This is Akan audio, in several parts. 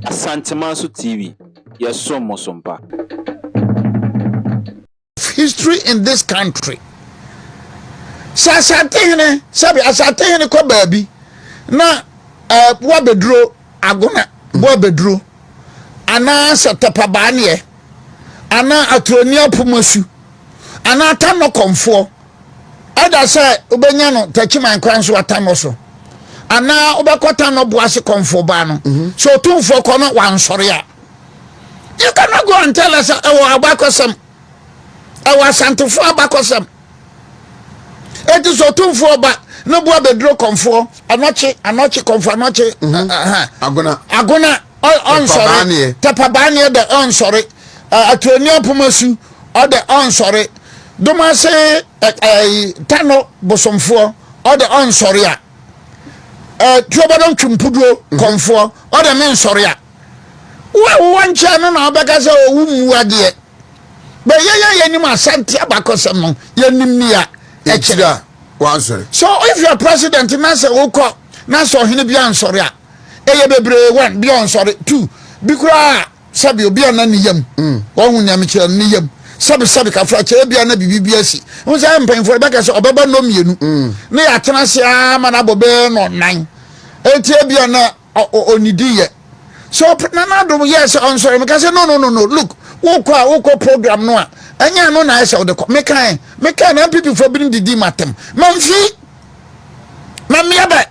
Asantemaso TV. Yes, so mosompa. History in this country. Sasatene, sabi asatene ko baby. Na wabedro agona wabedro. Ana satapabane ana atonia pomosu. Ana tano komfo. Ada say ubenya no tachiman kwanso atamoso. Ana obekota no boase komfo ba no. So Otumfuo kono wansore a. You cannot go and tell us abakosem. Our Santofo abakosem. It is Otumfuo ba no boa bedro komfo. Anoche komfo anoche. Agona on sorry. Tapabane the on sorry. Atonia pomosu or the on sorry. Doma say tano bosomfo or the on sorry. Trobadon chumpudro komfo or the men sorry. One channel na abakaza owu ade but ye ni asante abakosem no ye nimnia echira one sorry. So if you are president na say woko na so hene bia nsori a eye bebre one bia nsori two bikura sabi obi ana ni yam won nyame kire ni yam sabi kafra kire bia na bibibia si won say mpanfo abakaza obeba no mienu na ya tena se ama na bobe no nan etie bia na onidi ye. So Nanado yes on sorry because no look woko program no anya no na ese o de make na people for bring the matem mamfi mamiabe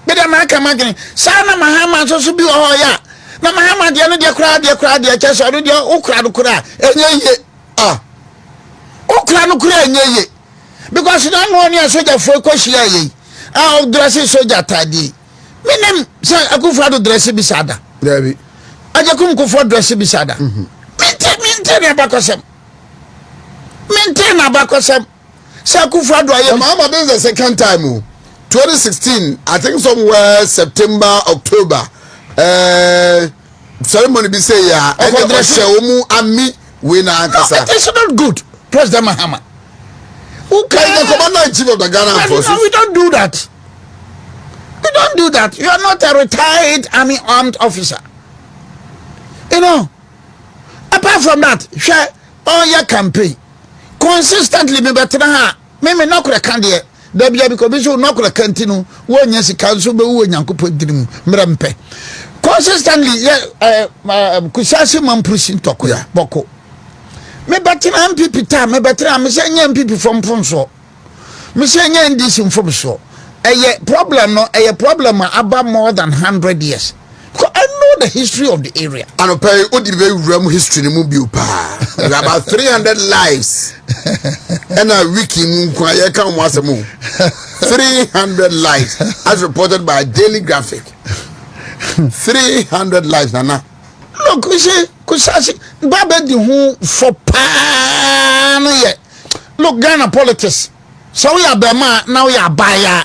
be dem aka magin sana mahama so bi o ya na mahama de no de kura de cheso no de okura do kura enye okura no kura enye because na no oni soja fo ko hia ye dress soja tadi minem say akufra do dress bisada Debbie. I just come for dress beside. Maintain abakosem. Sakufa do I am. Mama, this is the second time. 2016, I think somewhere September, October. Ceremony be say ya. Ami win ankasa. It is not good, President Mahama. Who can the commander in chief of the Ghana forces? No, we don't do that. You don't do that. You are not a retired army armed officer. You know. Apart from that, share all your campaign. Consistently, me better me no kura kan de. Da bia because so no kura kantinu. Wo nya sika so be wo nyankopɔ dirim mrampe. Consistently, kusasi mampusin tokoya boko. Me better MPP ta, me better me say nya MPP from so. Me say nya ndisi from so. A problem no a problem about more than 100 years. Because I know the history of the area. And pay Odibe history movie about 300 lives. And a wiki kwaya kan once a move. 300 lives as reported by Daily Graphic. 300 lives nana. Look, we say kusasi baba di hu for pan ye. Look, Ghana politics. So we are Bema, now we are Baya.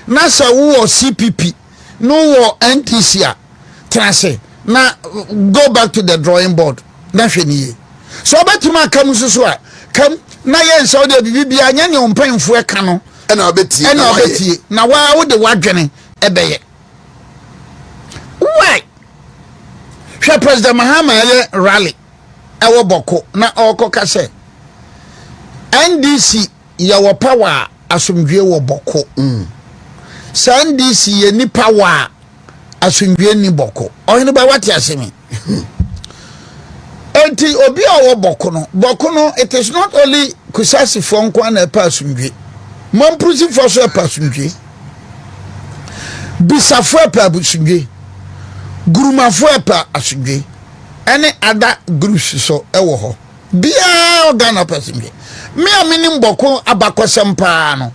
Na sa wo CPP no wo NTC a trase na go back to the drawing board na hweniye so betima kam susu a kam na yen so de bibia nya ne ompanfo e ka no na obetie na wa wo de wadwene ebeye why hwe President Mahama ye rally e wo boko na okoka se NDC ya wo power asomdwe wo boko Sandisi ye nipa wa asundwe ni boko ohene ba wati asemi enti obi owo boko no it is not only kusasi fo nko na pa asundwe mamprusi fo so pa asundwe bisafo pa asundwe gurumafo pa asundwe ene ada groups so ewo ho bia organa pa asundwe me amini boko abakosem pa no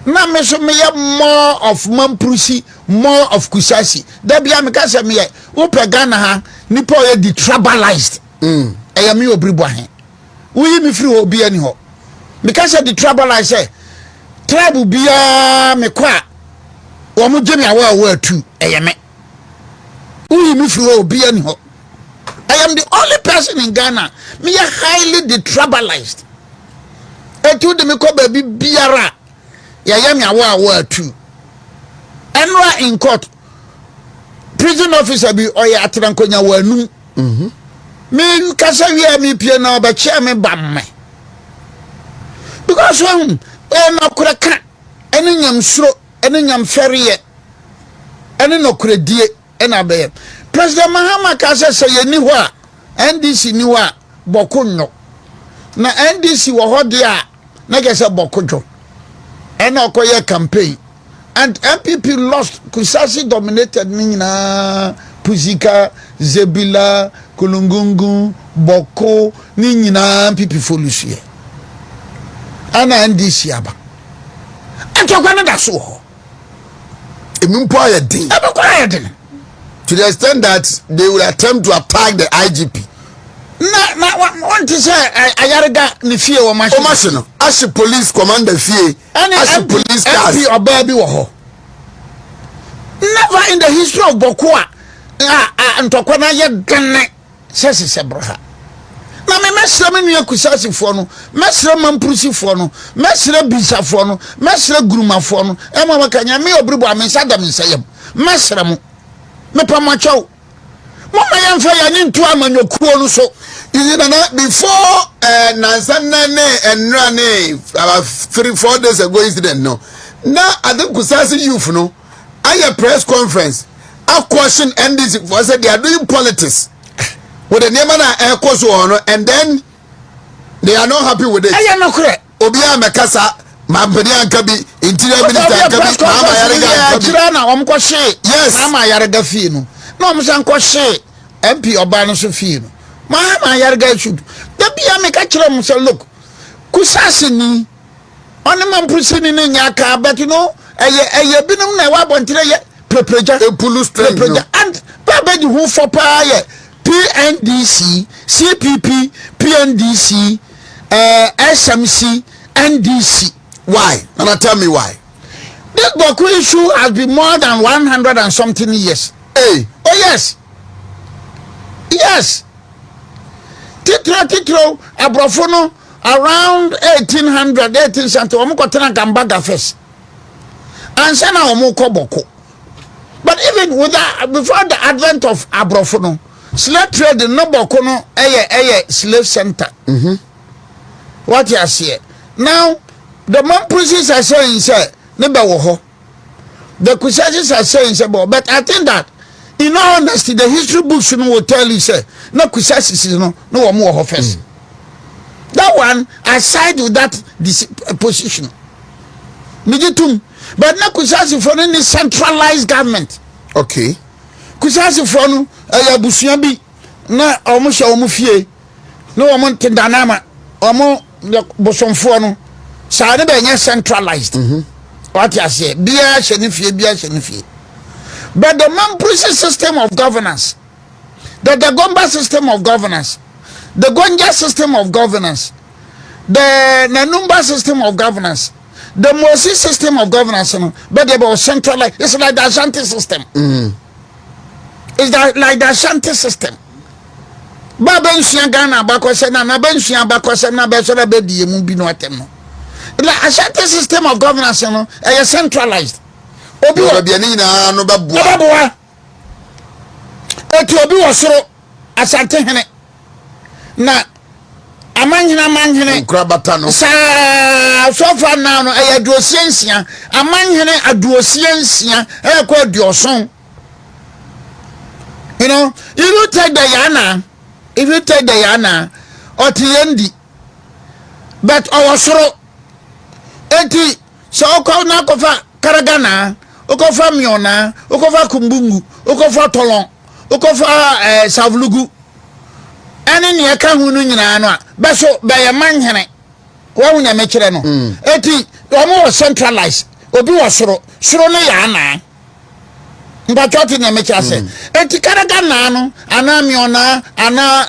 na me so me more of mamprusi more of kusasi da bia me ka se me wo pagana ha nipa ye detribalized eya me Obiri Boahen wo yi me free obi ani ho me ka se detribalized tribe bia me kwa wo mo gye me awa atu eya me wo yi me free obi ani ho I am the only person in Ghana me are highly detribalized etu de me ko ba biara ya yam ya wa atu enra in court prison officer bi oya atrankonya wanu me kasa wi me pie na oba chia me bamme because when na kura ka ene nyam suro ene nyam feriye ene no kura die ene abe president Mahama kasa se yeni ho a NDC ni ho a Bawku no na NDC wo ho de a na gese Bawku jo ene okoye campaign and MPP lost Kusasi dominated nina Puzika Zebila Kulungungu Bawku nina MPP folusie ana NDC aba atokwa na da so emimpo ayedin to the extent that they will attempt to attack the IGP na want to say ayarga ni fie wo machine as police commander fie as police cars MP oba bi wo ho never in the history of Bawku ntokwa na ye ganne sese broha na me mesra me nua Kusasifo no mesra mampurusifo no mesra bisafo no mesra gurumafo no e ma makanya me Obiri bo amensa da mensayem mesra mo me pamacho mama yamfa ya ni ntu amanyokuo no so is na before Nansana ne enra ne about 3-4 days ago incident no na I think Kusasi youth no a press conference a question NDC for said they are doing politics with the name na ekoso and then they are not happy with it aye no kure obi amekasa mampani anka bi interior minister anka bi mama yarega anka bi na omko hye yes mama yarega fie no na omsan ko hye MP oba no so fie no mama yarega should da bia me ka kire mo say look Kusasi ni oni mampusini ni nyaka but you know eye binum na wa bontire ye prepreja pulu strength no and baba di hu for pa ye PNDC CPP PNDC SMC NDC why and tell me why this Bawku issue has been more than 100 and something years hey oh yes titro abrofo no around 1800 something omo kotena Gambaga first and say na omo ko Bawku but even with that before the advent of abrofo no slave trade no Bawku no eye slave center what you say now the Mampusis are saying say neba wo ho the Kusasis are saying say but I think that in all honesty the history books will tell you say no Kusasis no wo mo ho first that one aside with that this position mijitum but na Kusasifo no centralized government okay Kusasifo no abusuan bi na omo hye omo fie na omo tindanama omo bosomfo no sa ne be centralized what you say bia hye ne fie but the Mampusi system of governance the Gomba system of governance the Gonja system of governance the Nanumba system of governance the Mosi system of governance but they were centralized. It's like the Ashanti system it's like the Ashanti system Baba nsia Ghana bakose na bensia bakose na be so be die mu bi no atem no the Ashanti system of governance no is centralized obi bia ni na no beboa eti obi wo soro Asante hene na amanhene Nkrabata no sa so far now no aduosiensia amanhene aduosiensia ko aduoson you know if you take the yana otiendi but our soro eti so ko na ko fa Karagana okofa miona okofa kumbungu okofa tolon okofa savlugu ene ne aka hunu nyina no beso be ye manhene wa hunya mekire no eti omo centralize obi wo soro no ya na mbachoti ne mekire se eti Karagana no ana miona ana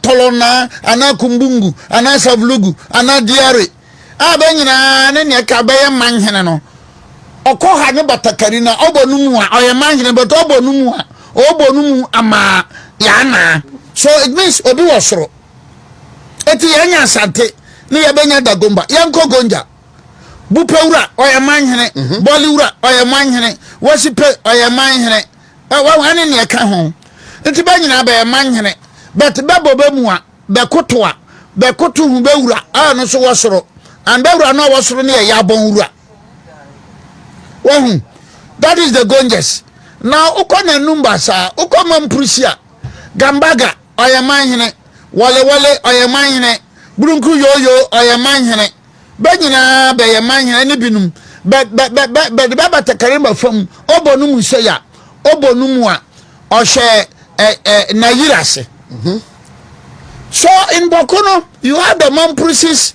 tolona ana kumbungu ana savlugu ana diare abanyina ne ka be ye manhene no okoha ne batakari na obonumu a oyemanhene but obonumu ama yana so it means obi wasoro eti yanya Asante ne yabenya dagomba yanko gonja bupewura oyemanhene boliwura oyemanhene wasipe oyemanhene wane ne ka ho nti ba nyina ba manhene but bebo ba mu a be koto hu be wura no so wosoro and be wura no wosoro ne ya bon wura wahu that is the gonjes now ukona numbers ukoma mprusia gambaga oyemanhene wale oyemanhene burunku yoyo oyemanhene be nyina be yemanhene ne binum be takarima fam obonu mu seya obonu mu a ohye na yirase. So in Bokono, you have the Mampusis,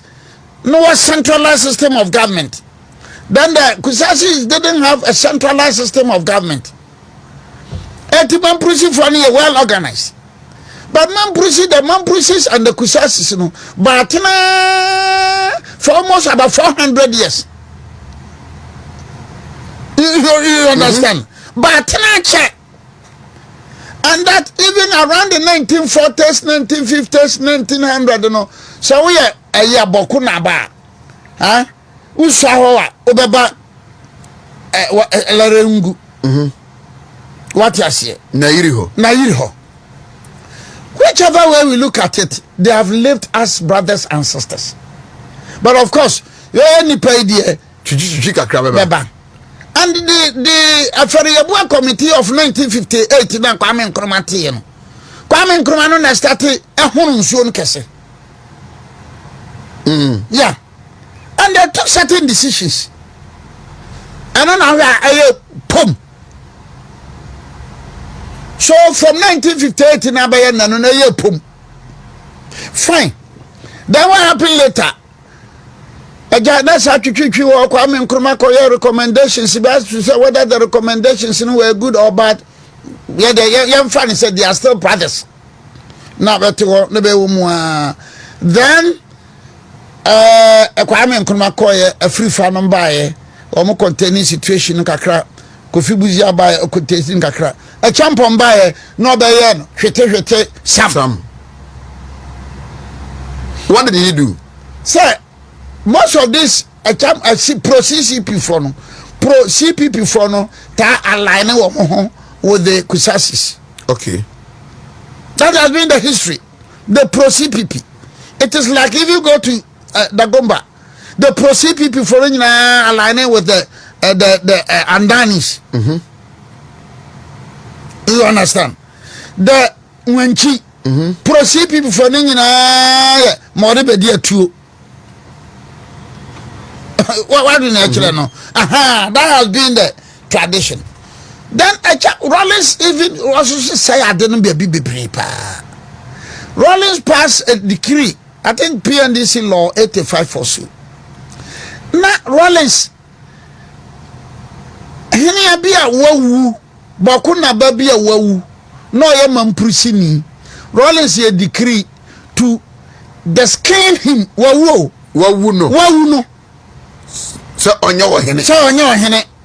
no centralized system of government. Then the Kusasis didn't have a centralized system of government. The Mampusis for well organized. But the Mampusis and the Kusasis, you know, but for almost about 400 years. You understand? But check. And that even around the 1940s, 1950s, 1900s, you know, so we are a year Boku Naba. Huh? Usahoa, Obeba, Larungu. What you say? Nairiho. Whichever way we look at it, they have lived as brothers and sisters. But of course, you only pay the Beba. And the Afariabua Committee of 1958 na Kwame Nkrumah tie no. Kwame Nkrumah no na started ehunu nsuo nkese. Yeah. And they took certain decisions. And now I pum. So from 1958 na baye na no na pum. Fine. Then what happened later? That's how you walk. Kwame Nkrumah your recommendations. To say whether the recommendations were good or bad. Yeah, the young fan said they are still brothers. Now, then, Kwame Nkrumah a free fan buy or containing situation in Kakra, Kofi Buzia buy or containing Kakra. A champion buy no by Sam. What did he do? Sir. Most of this pro CCP for no ta align with the Kusasis. Okay. That has been the history. The pro CPP. It is like if you go to Dagomba, the pro CPP for aligning with the Andanis. You understand? The Wenchi pro CPP for Moribedia too. What do you know? That has been the tradition. Then Rollins even also say I didn't be a BB paper. Rollins passed a decree, I think PNDC law 85 or so. Now Rollins, Henia be a wawu, Bakuna baby a wawu, no yaman prisini. Rollins a decree to descale him wawu no. So on your hand.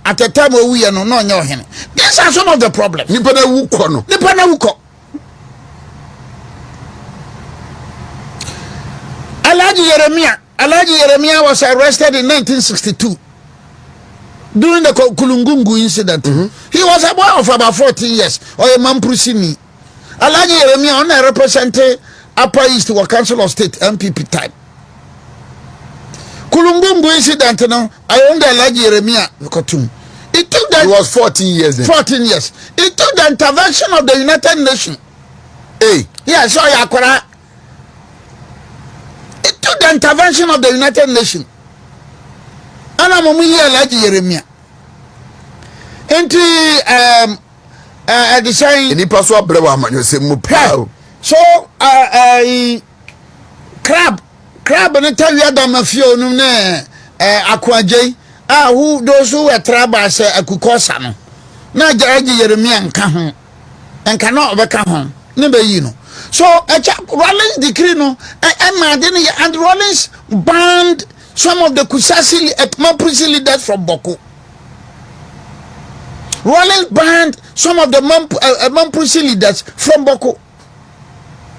At the time we are no your hand. These are some of the problems. Nipana wuko. Alaji Yeremia was arrested in 1962 during the Kulungungu incident. He was a boy of about 14 years or a man prusini. Alaji Yeremia only represented Upper East or Council of State MPP type. Kulungungu incident no I owned Alaji Yeremia Kotum. It took that. He was 14 years then. 14 years. It took the intervention of the United Nations. Hey. Yeah, so Yakora. It took the intervention of the United Nations. And I'm Alaji Yeremia. Into design. Any passport brewa man you say mupao. So crab and tell you that mafio no ne akwaje who those who were tribals akukosa no na Alaji Yeremia nka ho enka na obeka ho ne be yi no. So Rollins decree no and Rollins banned some of the Kusasi Mamprisi leaders from Bawku. Rollins banned some of the Mamprisi leaders from Bawku.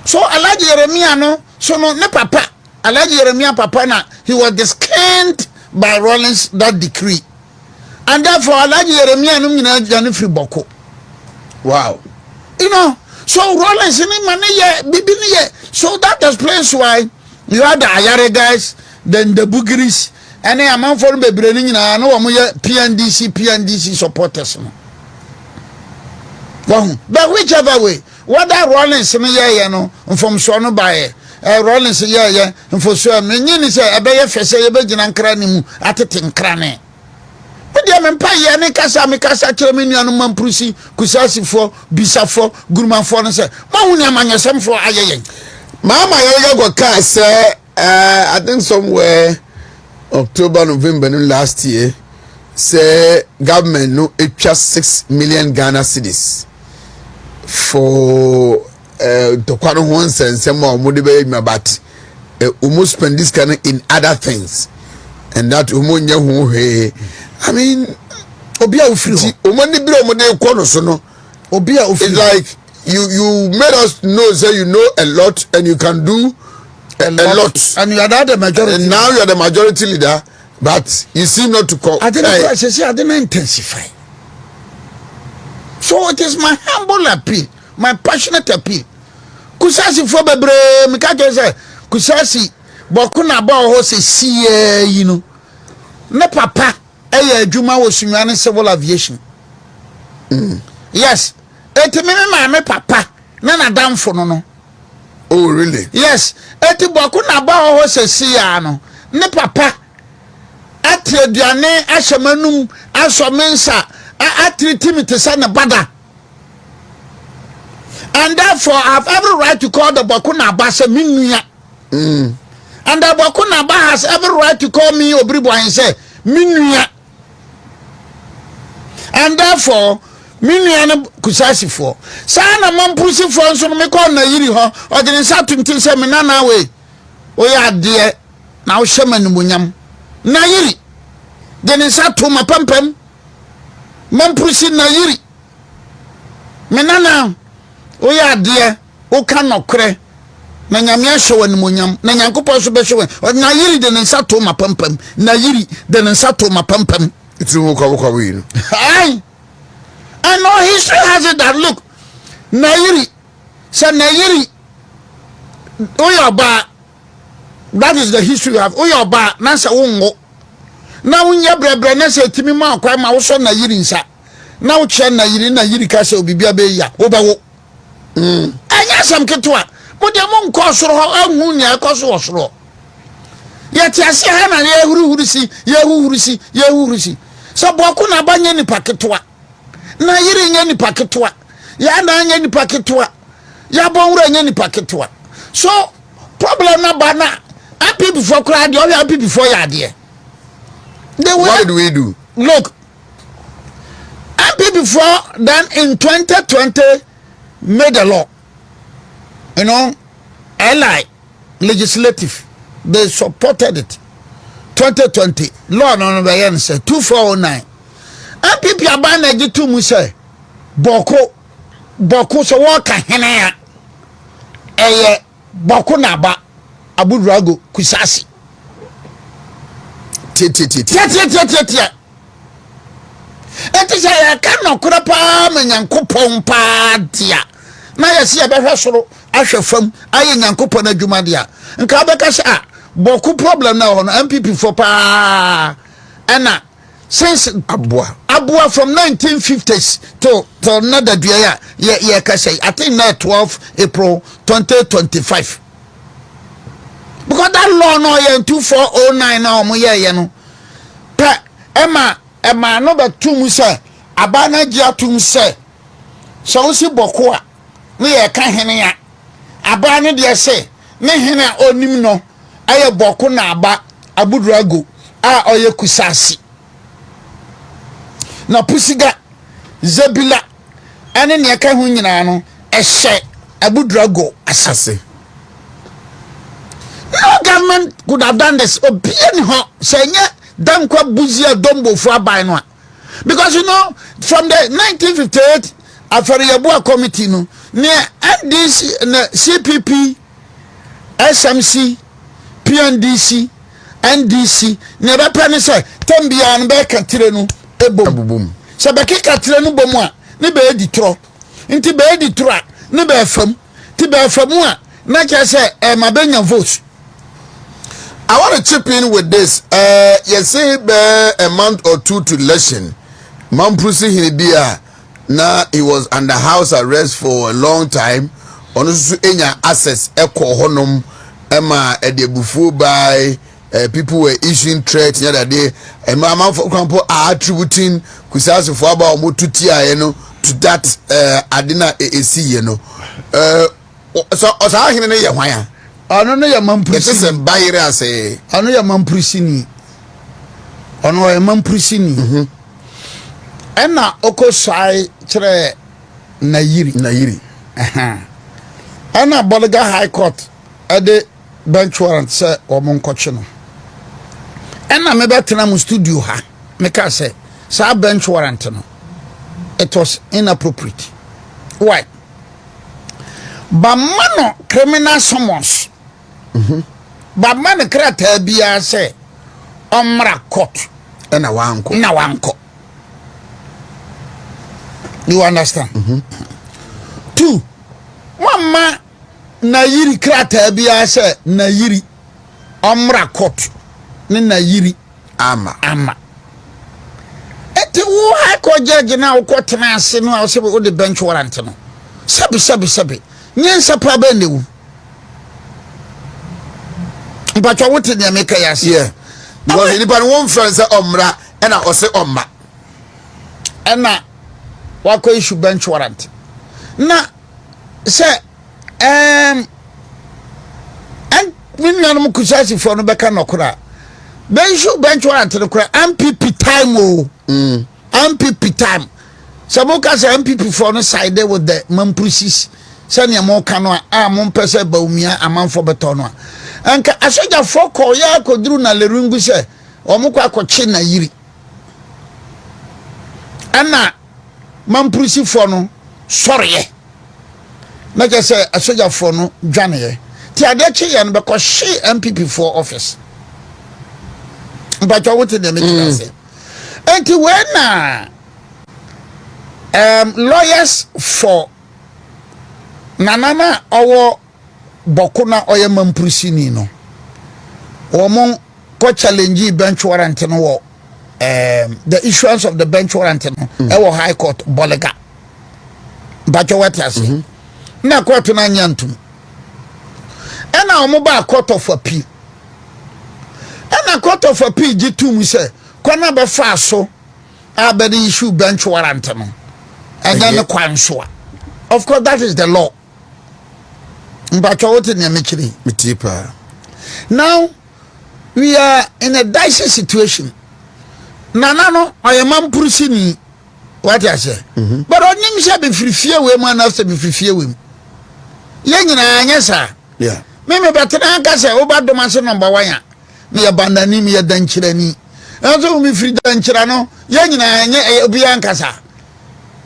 So Alaji Yeremia no so no ne papa Alaji Yeremia papa na he was disclaimed by Rollins that decree. And therefore Alaji Yeremia no nyina jani free Bawku. Wow. You know, so Rollins in money, bibi niye. So that explains why you had the Ayare guys, then the Bugiris, and then a man for the Brenin. I know I'm PNDC supporters. Well, but whichever way, whether Rollins in the no from Sono by Rollins and for sure, many say a bear for say a bed in Nkranimu at a tinkrane. But the Empire and Mikasa Terminian Mamprusi, Kusasi for Bisa for Gurman for and say, Maunia Manya for Ayayan. Mama Yaga got say I think somewhere October, November last year, say government no it just 6 million Ghana cedis for the quarter once and some more motivate but almost spend this kind in other things. And that umonya who I mean, Obia Ufri, Omani Bro Mone Konosono, Obia Ufri. It's like you made us know, say you know a lot and you can do a lot. And you are not the majority. And now you are the majority leader, but you seem not to call. I didn't intensify. So it is my humble appeal, my passionate appeal. Kusasi for bebre, Mikake say, Kusasi, Bokuna Baho say, see, you know, ne papa. Juma was in civil aviation. Yes. My papa. Nana down for no. Oh, really? Yes. Bakuna Bao was a siano. Ne papa. Atria Diane, Ashamanum, Asamensa, Atrimity Sana Bada. And therefore, I have every right to call the Bakuna Basa Minya. And the Bakuna Ba has every right to call me Obiri and say, Minya. And therefore, Minian Kusasi for Sana Mampusi for so me call na yiri ho or the Saturn till seminana way. We are dear now shaman munyam. Na yiri. Then Satu ma pampem Mampusi na yiri. Menana we are dear o cannot cre. Na nyamia show and munyam. Na nyankopo so be show. Na yiri then Satu ma pampem. Na yiri then Satu ma pampem. It's a win. I know history has it that look. Nairi, say Nairi, Oyoba. That is the history of Oyoba. Nasa Ungo. Now when you brebre nasa timima kwa ma also Nairi nsa. Now chen Nairi na yiri kase obibia be ya. Obawo. Anya sam ketwa. But the mon kosoro anhu nya koso osoro. Yet yasi ha na ye hurisi. So Bawku na banye ni paketwa. Na yiri nye ni paketwa. Ya na nye ni paketwa. Ya bonwura nye ni paketwa. So problem na bana. Happy before crowd, you happy before ya there. What did we do? Look. Happy before then in 2020 made a law. You know, LI legislative. They supported it. 2020 law no be say 2409 MPP abana gitu mu say Bawku so waka hene ya eye Bawku na ba abudurago kusasi tie enti say ka no kura pa manyankopon pa dia na yesi e behwe soro ahwe fam aye nyankopon adwuma dia nka beka sha Bawku problem now on MPP for pa and since Abua from 1950s to another year I think now 12 April 2025 because that law no in 2409 now mo ye no pa Emma no be tum say abana gia tum say so si Bawku a ne ye ka hene ya abana de say ne hene onim no aye Bawku na aba abudurago a oye kusasi na pusiga zebila ene ne ka hu nyina no ehye abudurago asase. No government could have done this obiani ho senye dankwa buzia dombo fu aban no because you know from the 1958 afariabua committee no near NDC CPP SMC PNDC NDC never penny say tembia an be katire no ebom se be kekatire no bom a ne be editro Inti be di tura ne be fam. Ti be famu a na che say mabenya vote. I want to chip in with this. You say a month or two to election. Mamprusi Hinidia, now he was under house arrest for a long time. Onusu enya access eko honum ema edebufu by people were issuing threats the other day. And my man for example are attributing kusasi for about omotutia to that adina AC so osa hine ye hwan Ano no ya mamprusi. it is a bayre ase Ano ya mamprusi ni. Ono ya mamprusi ni. Ena oko sai kire Nayiri. Ena Boliga High Court ade bench warrant say omo nkoche no. Ena me betena mu studio ha. Me ka say sa bench warrant no. It was inappropriate. Why? Bamano criminal summons. Bamano krata bia say omra court na wanko. na wanko. You understand? 2. Mama Nayiri krata bia say Nayiri omra court ni Nayiri ama eti wo high court judge na wo court na ase no a se wo the bench warrant no sabi nyensa pa ba newu mpacho wote ne make yas yeah because anybody one friend say omra and I say omma ena wako issue bench warrant na say and when you no kusasi for no beka no kura bench warrant no kura MPP time MPP time saboka say MPP for no side with the mamprusis sanya mo kanu a mo pese baumia amanfo beto no anka asoja foko ya koduru na lerungu se omukwa akoche na yiri ana mamprusi fo no soreye na je se asoja fo no dwane ti adeche ye no be ko she MPP for office mbacho wote de me say enti when lawyers for nanana owo Bawku na oye mamprusi ni no omo ko challenge bench warrant no wo the issuance of the bench warrant no e high court Boliga bacho watiase na court na nyantum ena omo ba court of appeal ena court of appeal gitum se kwana be fa so abedi issue bench warrant no and then kwanso of course that is the law. Now we are in a dicey situation. Nanano, I am mamprusi what I say. But on him shall be free fear women after be free fear women. Yes, sir. yeah Maybe better than I say, about the master number 1. Me abandon me a danchirani. Also, me free danchirano. Yang Biancasa.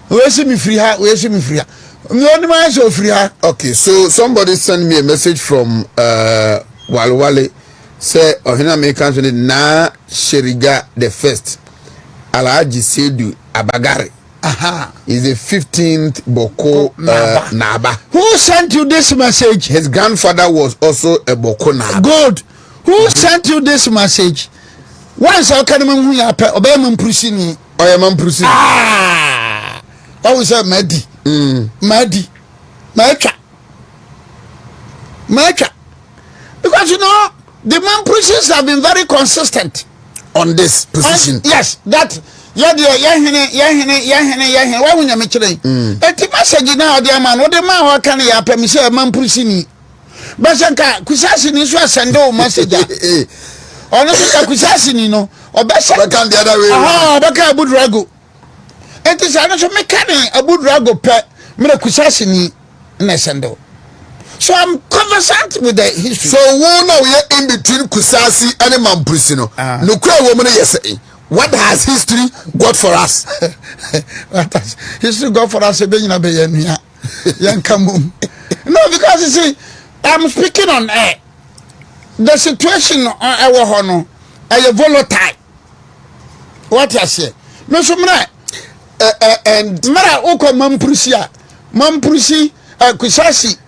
Where's me free? Where's me free? Okay, so somebody sent me a message from Walwale. Say Ohina Americans na Sheriga the first Alhaji Sedu Abagari. Is the 15th Boko Naba. Who sent you this message? His grandfather was also a Boko Naba. Good. Who sent you this message? Once I can remember who you are, obey Mamprusi. I was a Madi. Madi. Because you know, the Mamprusis have been very consistent on this position. Yes, that. Why when you make it? Eti message now, dear man, what the man who can you pay me say Mamprusi? Basanka, Kusasi ni so send o message. Honestly, Kusasi ni no. Or Basa can the other way. Baka Abu Drago. It is another mechanic Abu Drago pet. Mira Kusasi ni nesendo. So I'm conversant with the history. So we know we are in between Kusasi and Mamprusi no. No cry woman yes. What has history got for us? What has history got for us? No, because you see, I'm speaking on air. The situation on our honor is volatile. What I say? No, so and Mara Oko Mamprusia. Mampusi kusasi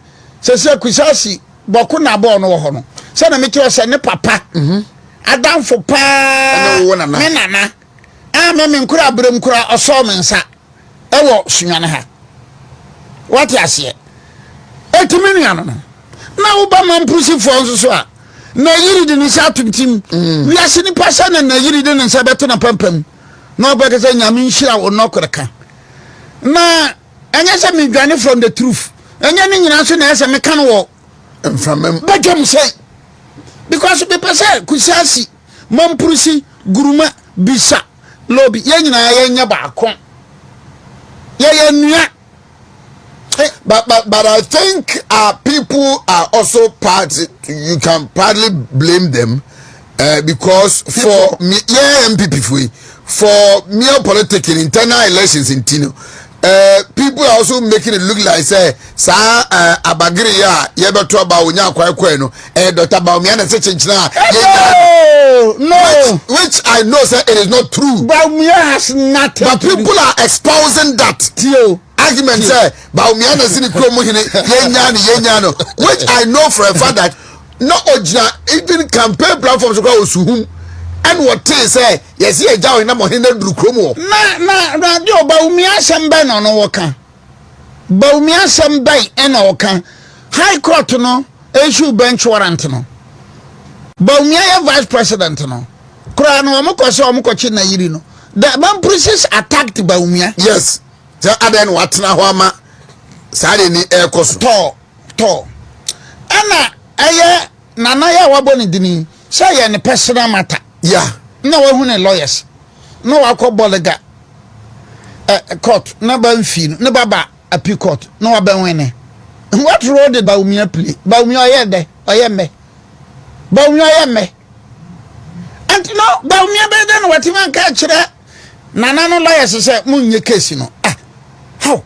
sese kusasi Bawku na bo no ho no se na me kire se ne papa adamfo pa me nana me nkura abrem kura oso me nsa ewo sunwane ha what ase etimi nuano no na wo ba mampusi fo nso so a na yiri de ni sa tumtim wi ase ni pasa na yiri de nsa beto na pampam na obeka se nyame nhira wo no koreka na anya se me dwane from the truth anya ni nyina so na ese me kan wo from Begem say because people say kusasi mampurusi guruma bisa lobi ye nyina ye nya baako ye nua but I think people are also part. You can partly blame them because for me, MPP for mere politics in internal elections in Tino. People are also making it look like say abagiri ya yebeto ba onya kwakwa no Dr. Bawumia na say chinchina no which I know say it is not true. Bawumia has nothing, but people are espousing that argument say Bawumia na sini kromo hine yenya no which I know for a fact that no original even campaign platforms go osuhum and what say yes ye jaw na mo hine duru kromo na de Bawumia sembe no no woka Bawumia sembe na woka high court no issue bench warrant no Bawumia ye vice president no kura no omokoso omokochi na yiri no the man process attacked Bawumia. Yes so aden watna ho ama sare ni ekoso to ana aye nana ya waboni dini say ye ne personal matter. Yeah. No one lawyers. No wako bolega court. No ban fee. No baba appeal court. No ban wene. What role did Bawumia play? Bawumia yede. Oyeme. Bawumia yeme. And no Bawumia be then what even catch that. Nana no lawyers say munye case no. How?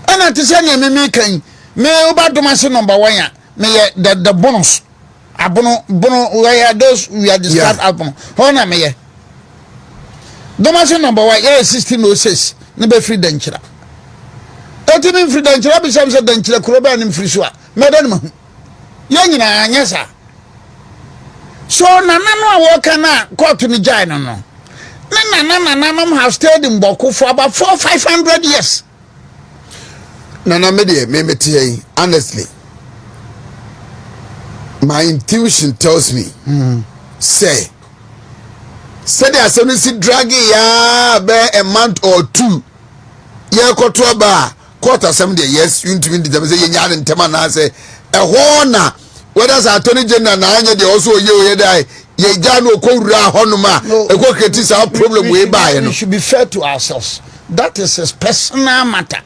And at the same me kan me oba domase number 1 ya. Me the bonus. Abono where those we are discussed album hona me ye domase number 1 yeah 1606 ne be free danchira etimi free danchira be sam se danchira kuro ba ne free so a me dan ma ye nyina anya sa so nana no a wo kana court ni jai no nana have stayed in Bawku for about 400-500 years. Nana me tie honestly my intuition tells me say there are some dragging ya be a month or two ye koto ba quarter some day yes you to the say nya de ntema na say e ho na whether say attorney general na anya de also ye dai ye ja no ko wura honoma e ko kreti sa problem we buy no. We should be fair to ourselves. That is his personal matter.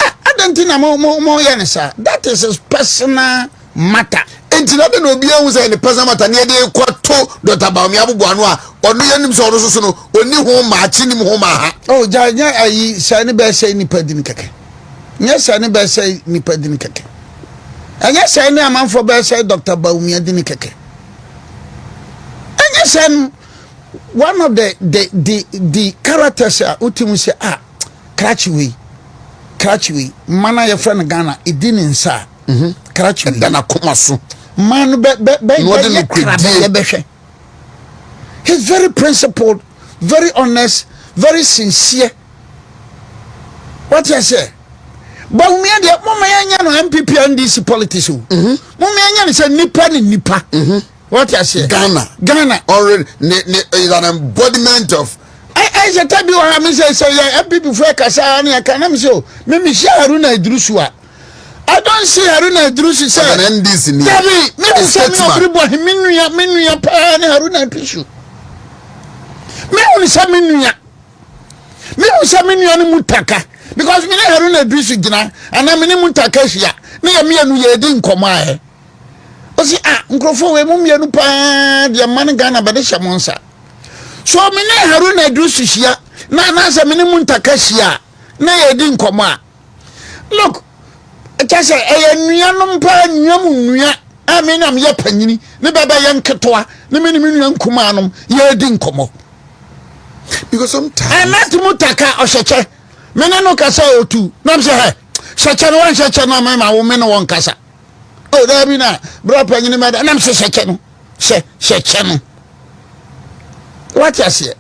I don't think mo yenisa. That is his personal matter. Enti na no bia hu say ne personal matter ne dey kwato Dr. Bawumia abubuano a onu yanim so ono so no oni ho ma chi nim ho ma ha. Oh janya ayi sani be say ni padini keke. Nya sani be say ni padini keke. Anya sani amanfo be say Dr. Bawumia dini keke. Anya san one of the characters utimu say Karachi we mana your friend Ghana it didn't say Karachi we dana komaso man he's very principled, very honest, very sincere. What you say? But we are the moment no MPP and DC politics. Moment say nipa. What you say? Ghana already is an embodiment of. I say tell you what I say MPP for kasa na kana me so me share Haruna Idrusu. I don't see Haruna Idrusu say an NDC ni. Me say me everybody minu pa na Haruna Idrusu. Me only say minu ni mutaka because me na Haruna Idrusu gina and me ni mutaka hia na ya me anu ye di nkoma he. O si Nkrumah we mu mienu pa de man Ghana ba de shamonsa. So me na Haruna Idrusu hia na say me ni mutaka hia na ye di nkoma. Look just say nuanom pa nuam I am ye panyini ne baba ye nketoa ne me nua nkumanom ye di nkomo because sometimes I'm not mutaka osheche mene no kasa otu nam se he sheche no wan sheche no ma wo mene won kasa o da bi na bro panyi ma da nam se sheche no sheche no what you say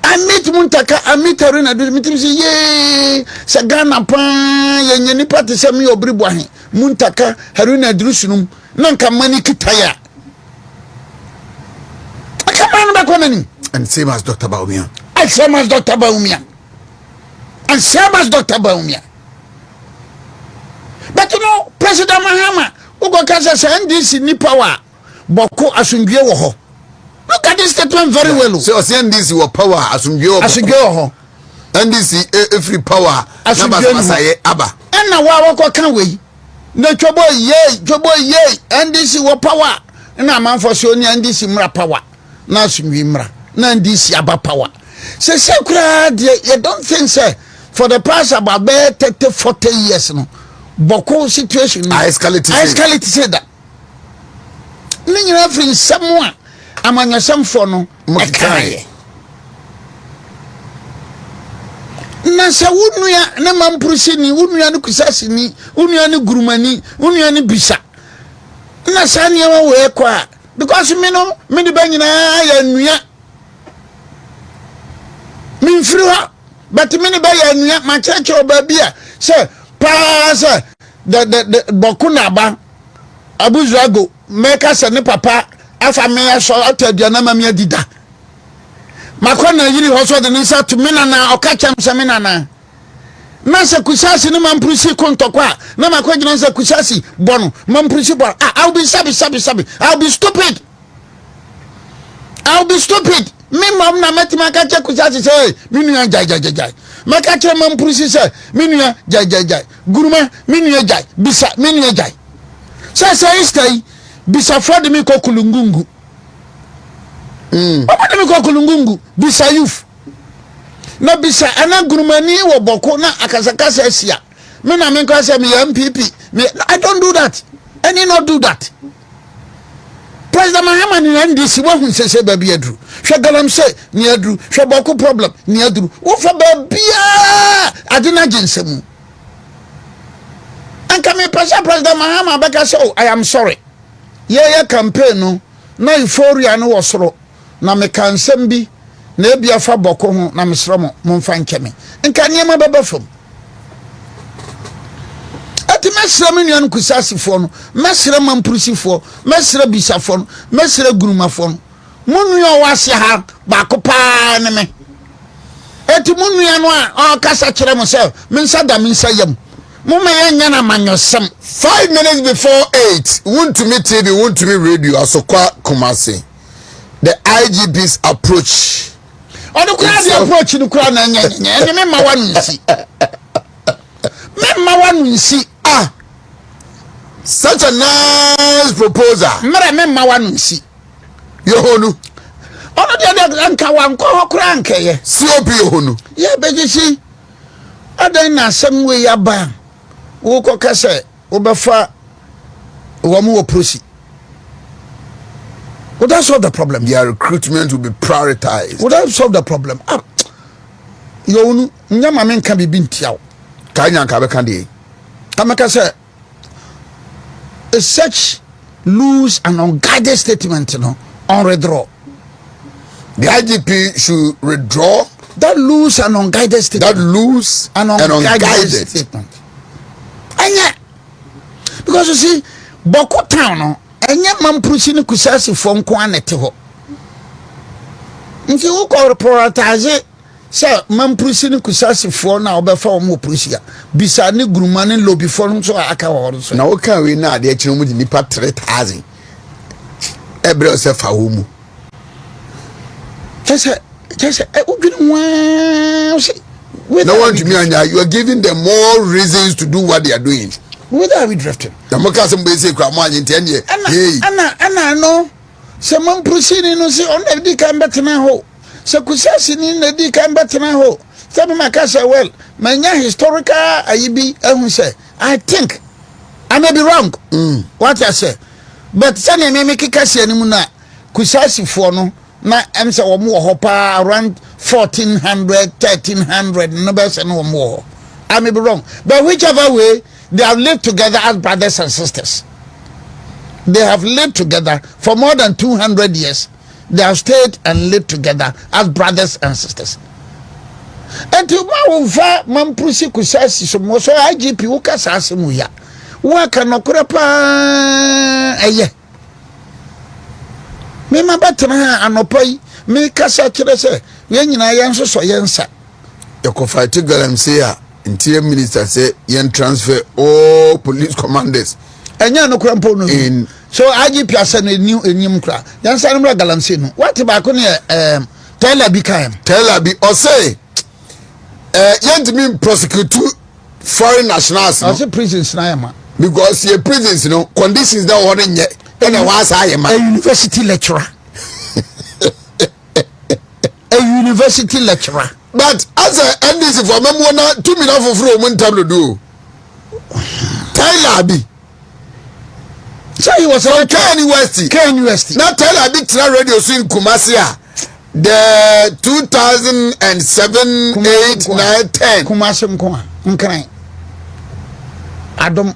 I meet Muntaka, I meet Arena, do me say, yea, Sagana pan, Yanni party, Sammy Obiri Boahen, Muntaka, Haruna Drusunum, Nanka Mani Kitaya. I come on back on And same as Dr. Baumia. and same as Dr. Baumia. And same as Dr. Baumia. But you know, President Mahama, Ugo Kasa said this in Nipawa, Bawku Asungye Woho. Look at this statement very well. So send this your power asungyo. Asungye And this free power asungye Abba. And now what can we? No trouble ye, and this is what power. And a man for Sony and this imra power. Now Sumimra, none this yaba power. Say, you don't think, sir, for the past about 30-40 years, no. Bawku situation I escalate to say that. Ning referring someone. Amanya samfo no ekaye na se wunua na mamprusi ni wunua ni kusasi ni wunua ni gurumani wunua ni bisa na sane wa we kwa because me no me de banyina ya nua me mfiri ha but me ne ba ya nua ma cheche obabia se pa se the Bawku na ba abuzuago meka se ne papa afa me ya so ataduana ma me adida makona yiri ho so de nsa to me na okacham se me na na se kusasi ne mamprusi kontokwa na makogina se kusasi bono mamprusi bon I'll be sabi I'll be stupid me mom na metima ka che kusasi se minua jai maka che mamprusi se minua jai guruma minua jai bisa minua jai se istai bisa Ford mi kokulungungu Oba mi kokulungungu bisa youth na bisa ana gurumani wo Bawku na akasakasa asia me na me kwa say me MPP I don't do that any not do that President Mahama ni ndisi wo hu sese ba bi adru hwe galamse ni adru hwe Bawku problem ni adru wo fa ba bia adina jinsemu anka me President Mahama baka say I am sorry yeah campaign no na euphoria no wosoro na me kansem bi na ebia fa Bawku ho na mesro mo mfa nkeme nka niema baba fam ati mesra me nuan kusasifo no mesra mampurusifo mesra bisafo no mesra gurumafo no munu wase ha ba ko pa ne me ati munu ya no a kasa kire mo se mensa da mensa yam Mama yana manyosam 5 minutes before 8 want to meet TV want to meet radio asokwa Kumasi the IGP's approach the approach no kura na nya nya me ma wanu nsi such a nice proposal me ma wanu nsi yohonu de anka wan ko kura anka ye COP yohonu ye beji adan na asem we ya ba wo ko kase wo befa wo mu prosi. Would that solve the problem? Their recruitment will be prioritized. Would that solve the problem? You nyama men can be bintiao. Kanya kabe kandi. Kamaka say such loose and unguided statement, you know, on withdraw. The IGP should withdraw that loose and unguided statement. That loose and unguided statement. And yeah, because you see, Bawku town, no, and yet Mampusi ni kusasi from Kwanete ho. Nti wo ko prioritize say Mampusi ni kusasi for na obefa wo mo Prusia. Bisa ni guruma ni lobby for nso aka wo so. Na wo kan we na de akire mu di nipa 3000. Ebre se fa wo mu. Just udwini wa see. No one to me and you are giving them more reasons to do what they are doing. Whether are we drifting? The Mokasam basic Kramon in 10 years. Anna, no. Someone proceeding on the Dikan Betana Ho. So Kusasi in the Dikan Betana Ho. Tell me, Macassa, well, my historical, I be, I think I may be wrong. What I say. But Sunny may make a Cassi and Muna Kusasi for no. na em say wo mo ho pa around 1400 1300 no be say no mo. I may be wrong, but whichever way, they have lived together as brothers and sisters. They have lived together for more than 200 years. They have stayed and lived together as brothers and sisters. And to ma mampusi kusasi so mo so IGP wo kasa asemu ya. Wa kana kura pa eye. Me ma batena anopai me kasa kire se we nyina ye nso so ye nsa. Fight galamsey a interior minister say yen transfer all police commanders. Enya no kura mpo no. So IGP asa na enyim kura. Yan sa no galamsey no. What ba ko ne Taylor bi kan. Taylor bi o say yent mean prosecute foreign nationals. I say prisons na yama. Because your prisons conditions that one in yet. And a university lecturer. A university lecturer. But as a NDC for me 2 million for from time to do. Taylor B. So he was from University. University. Now Taylor B to radio so in Kumasi. The 2007, 8, 9, 10. Kumasi mkwa. Nkran. Adam.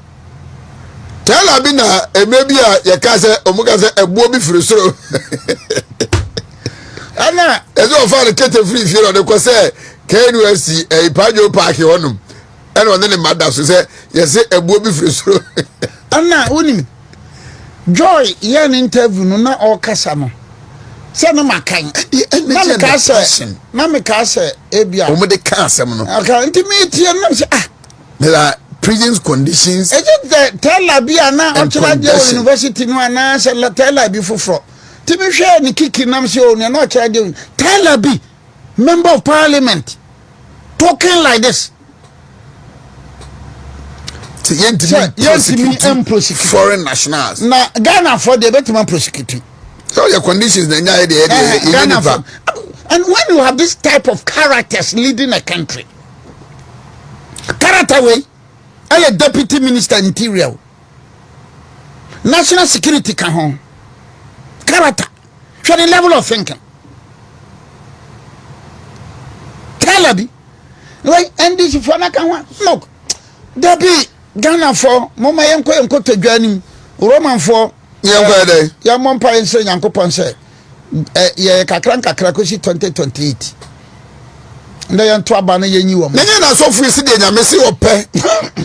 Taylor B na maybe ya kase omukase ebuo bi frusro. Ana ezo fa the kete free feel on the say KNUSC Ipajo Park honum. And on the madam say yes ebuo bi frusro. Ana unim Joy yan interview no na o kasa no. Se no makan. Na me kasa ebia. Omo de kasa no. Okay, intimate yan na say there are prisons conditions. Is it the Taylor bi ana Otumfuo University no ana say Taylor bi foforo. Timi hwe ni kiki nam say o na Otumfuo Taylor bi member of parliament talking like this. Prosecute foreign nationals. Na Ghana for the better prosecute. So your conditions Ghana for. And when you have this type of characters leading a country, character way, I a deputy minister interior, national security can home, character, show the level of thinking. Talabi, like and this for na can one look, there be Ghana for mama yanko to join Roman for ya mompa ense Yankopon say ye kakra ko si 2028 nda yan to aba na yenyi wo na na so free si de nyame si ope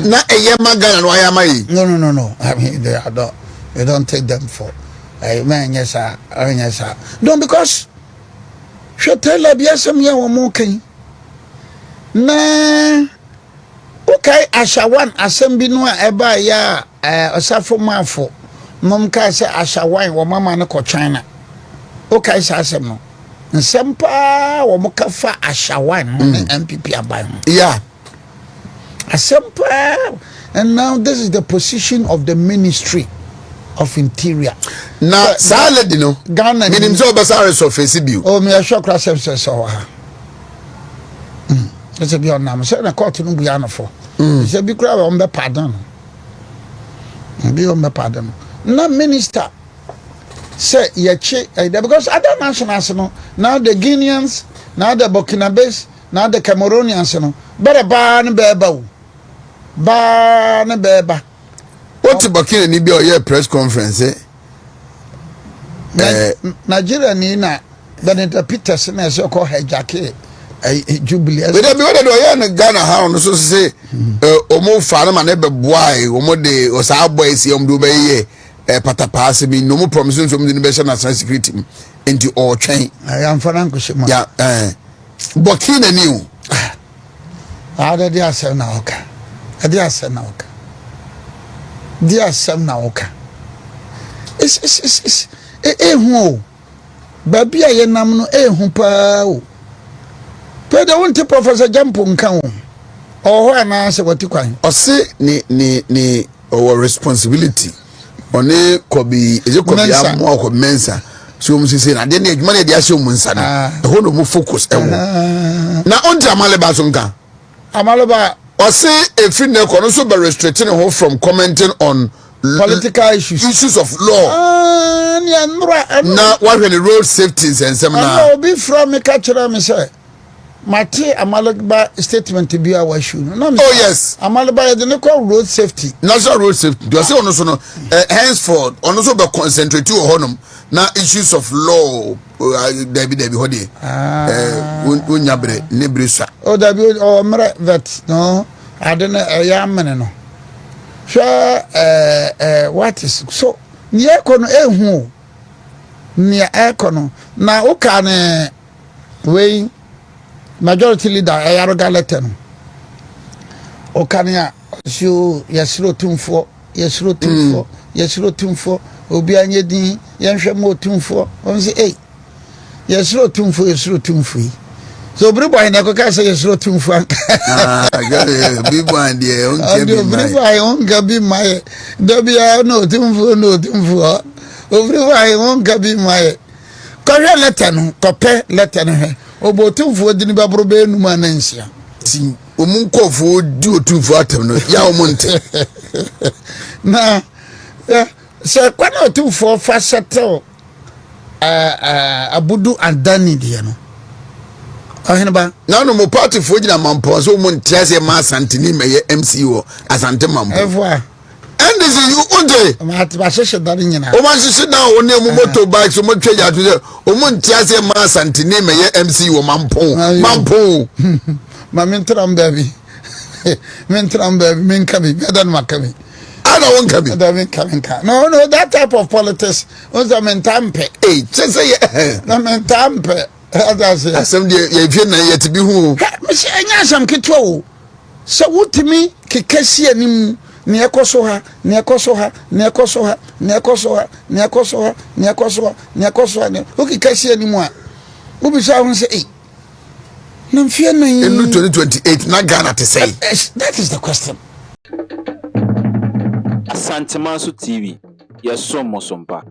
na eye magana no ayama yi no I mean they don't take them for man yes sir don't because she tell la biasem ya wo mo kan na okay ashawan asem no a eba ya osafo mafo mom ka say ashawan wo mama ne ko China okay sa asem no nsempa wo mo ka fa ashawan MPP aban yeah asempa. And now this is the position of the Ministry of Interior. Now salad Ghana minim so basare so face bi oh me sure class service so ha it's a be on am say na court no buya no for say bi kura on be pardon na minister say yeche because other nationals no now the Guineans now the Burkinabes now the Cameroonians no better ban beba what Burkina ni bi o press conference Nigeria ni na Benedict Peters na so call hijack Jubilee but be what do ya Ghana ha no so say omo fa na na be boy omo de o sa boy si om do be ye patapase bi no mo promise so mo de be national security into all train I am for anko shema ya Burkina ni o ada dia se na oka dia se na oka it's hu baby aye nam no hu pa o pe de wonte Professor Jampo nkan o ho ana se wati kwan o se ni our responsibility one kobi ezekobi amo ko mensa so mu sisi na de na adwuma na de ahye mu nsa na ho no mu focus ewo na onti amaleba so nkan amaleba o se efri ne ko no so be restricting ho from commenting on political issues of law. Now, what when the road safety and some now? I'll be from me catcher, me say. Mate Amalaba statement to be our shoe. No, oh, yes. Amalaba, the call road safety. National road safety. Do I say on henceforth, on also be concentrate to honum. Now, issues of law, Debbie Hodi. Unyabre, Nebrisa. Oh, Debbie, or that, no, I don't know, a young man, no. Sure, what is so near Cono, who near Econo. Now, okay, way. Majority leader ayaroga letter no okania so yesro tumfo obi anye din yenhwe mo tumfo on say eh yesro tumfo so Obiri Boahen na koka say yesro tumfo bi boan de on ke bi Obiri Boahen on ga bi mai dobia no tumfo Obiri Boahen on ga bi mai ko letter no kope letter no he Otumfuo dini babro be nu manansia ti omunkofo di Otumfuo atem no ya omonte na se kwana Otumfuo fa settle abudu andani de no ahene ba na no mo party fo gina mampo so omonte ase ma asanteni meye MCO asante mampo evoa and this is you unje ma sheshe dare nyina o man sheshe na oni emu motorbike so mo twa to say omonte ase ma asanteni meye MCO mampo ma mentram baby menkabi bedan makabi I don't want to be. No, that type of politics was a mentampe. Hey, just say, no mentampe. Some day, if you're not yet to be who, Miss Anyasam Kitro. So, what to me, Kikesi and him, Niakosoha, who Kikesi anymore. Who be sound say, no fear me in 2028, not Ghana to say. That is the question. Asante Manso TV, yes, so Mosompa.